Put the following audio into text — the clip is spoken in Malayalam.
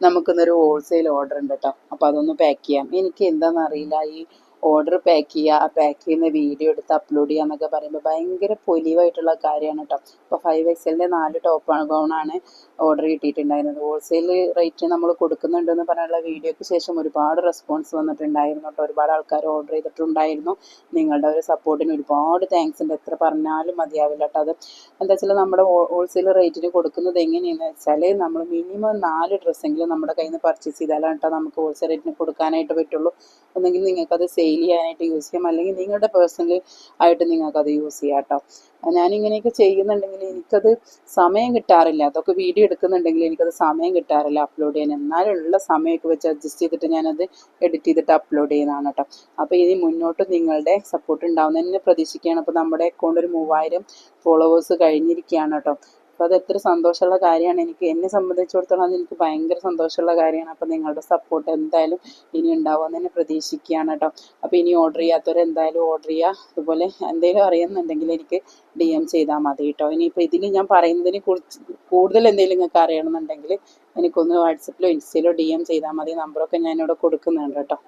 നമുക്കിന്നൊരു ഹോൾസെയിൽ ഓർഡർ ഉണ്ട് കേട്ടോ. അപ്പോൾ അതൊന്ന് പാക്ക് ചെയ്യാം. എനിക്ക് എന്താണെന്നറിയില്ല, ഈ ഓർഡർ പാക്ക് ചെയ്യുക, ആ പാക്ക് ചെയ്യുന്ന വീഡിയോ എടുത്ത് അപ്ലോഡ് ചെയ്യുക എന്നൊക്കെ പറയുമ്പോൾ ഭയങ്കര പൊലിവായിട്ടുള്ള കാര്യമാണ് കേട്ടോ. ഇപ്പോൾ 5XL 4 ടോപ്പാണ് ഗൗണാണ് ഓർഡർ കിട്ടിയിട്ടുണ്ടായിരുന്നത്. ഹോൾസെയിൽ റേറ്റ് നമ്മൾ കൊടുക്കുന്നുണ്ടെന്ന് പറഞ്ഞുള്ള വീഡിയോയ്ക്ക് ശേഷം ഒരുപാട് റെസ്പോൺസ് വന്നിട്ടുണ്ടായിരുന്നു കേട്ടോ. ഒരുപാട് ആൾക്കാർ ഓർഡർ ചെയ്തിട്ടുണ്ടായിരുന്നു. നിങ്ങളുടെ ഒരു സപ്പോർട്ടിന് ഒരുപാട് താങ്ക്സ് ഉണ്ട്. എത്ര പറഞ്ഞാലും മതിയാവില്ല കേട്ടോ. അത് എന്താ വെച്ചാൽ നമ്മുടെ ഹോൾസെയിൽ റേറ്റിന് കൊടുക്കുന്നത് എങ്ങനെയാണെന്ന് വെച്ചാൽ നമ്മൾ മിനിമം 4 ഡ്രസ്സെങ്കിലും നമ്മുടെ കയ്യിൽ നിന്ന് പർച്ചേസ് ചെയ്താലാണ് കേട്ടോ നമുക്ക് ഹോൾസെയിൽ റേറ്റിന് കൊടുക്കാനായിട്ട് പറ്റുള്ളൂ. ഒന്നെങ്കിൽ നിങ്ങൾക്കത് സെയിൽ ചെയ്യാനായിട്ട് യൂസ് ചെയ്യാം, അല്ലെങ്കിൽ നിങ്ങളുടെ പേഴ്സണലി ആയിട്ട് നിങ്ങൾക്കത് യൂസ് ചെയ്യാം കേട്ടോ. ഞാനിങ്ങനെയൊക്കെ ചെയ്യുന്നുണ്ടെങ്കിൽ എനിക്കത് സമയം കിട്ടാറില്ല. അതൊക്കെ വീഡിയോ എടുക്കുന്നുണ്ടെങ്കിൽ എനിക്കത് സമയം കിട്ടാറില്ല അപ്ലോഡ് ചെയ്യാൻ. എന്നാലുള്ള സമയമൊക്കെ വെച്ച് അഡ്ജസ്റ്റ് ചെയ്തിട്ട് ഞാനത് എഡിറ്റ് ചെയ്തിട്ട് അപ്ലോഡ് ചെയ്യുന്നതാണ് കേട്ടോ. അപ്പോൾ ഇനി മുന്നോട്ട് നിങ്ങളുടെ സപ്പോർട്ട് ഉണ്ടാവുന്നതിന് പ്രതീക്ഷിക്കുകയാണ്. അപ്പോൾ നമ്മുടെ അക്കൗണ്ട് ഒരു 3000 ഫോളോവേഴ്സ് കഴിഞ്ഞിരിക്കുകയാണ് കേട്ടോ. അപ്പോൾ അത് എത്ര സന്തോഷമുള്ള കാര്യമാണ്. എന്നെ സംബന്ധിച്ചിടത്തോളം അത് എനിക്ക് ഭയങ്കര സന്തോഷമുള്ള കാര്യമാണ്. അപ്പോൾ നിങ്ങളുടെ സപ്പോർട്ട് എന്തായാലും ഇനി ഉണ്ടാവുമെന്ന് തന്നെ പ്രതീക്ഷിക്കുകയാണ് കേട്ടോ. അപ്പോൾ ഇനി ഓർഡർ ചെയ്യാത്തവർ എന്തായാലും ഓർഡർ ചെയ്യുക. അതുപോലെ എന്തെങ്കിലും അറിയുന്നുണ്ടെങ്കിൽ എനിക്ക് DM ചെയ്താൽ മതി കേട്ടോ. ഇനിയിപ്പോൾ ഇതിൽ ഞാൻ പറയുന്നതിനെ കുറിച്ച് കൂടുതൽ എന്തെങ്കിലും നിങ്ങൾക്ക് അറിയണമെന്നുണ്ടെങ്കിൽ എനിക്കൊന്ന് വാട്സപ്പിലോ ഇൻസ്റ്റയിലോ DM ചെയ്താൽ മതി. നമ്പറൊക്കെ ഞാനിവിടെ കൊടുക്കുന്നുണ്ട് കേട്ടോ.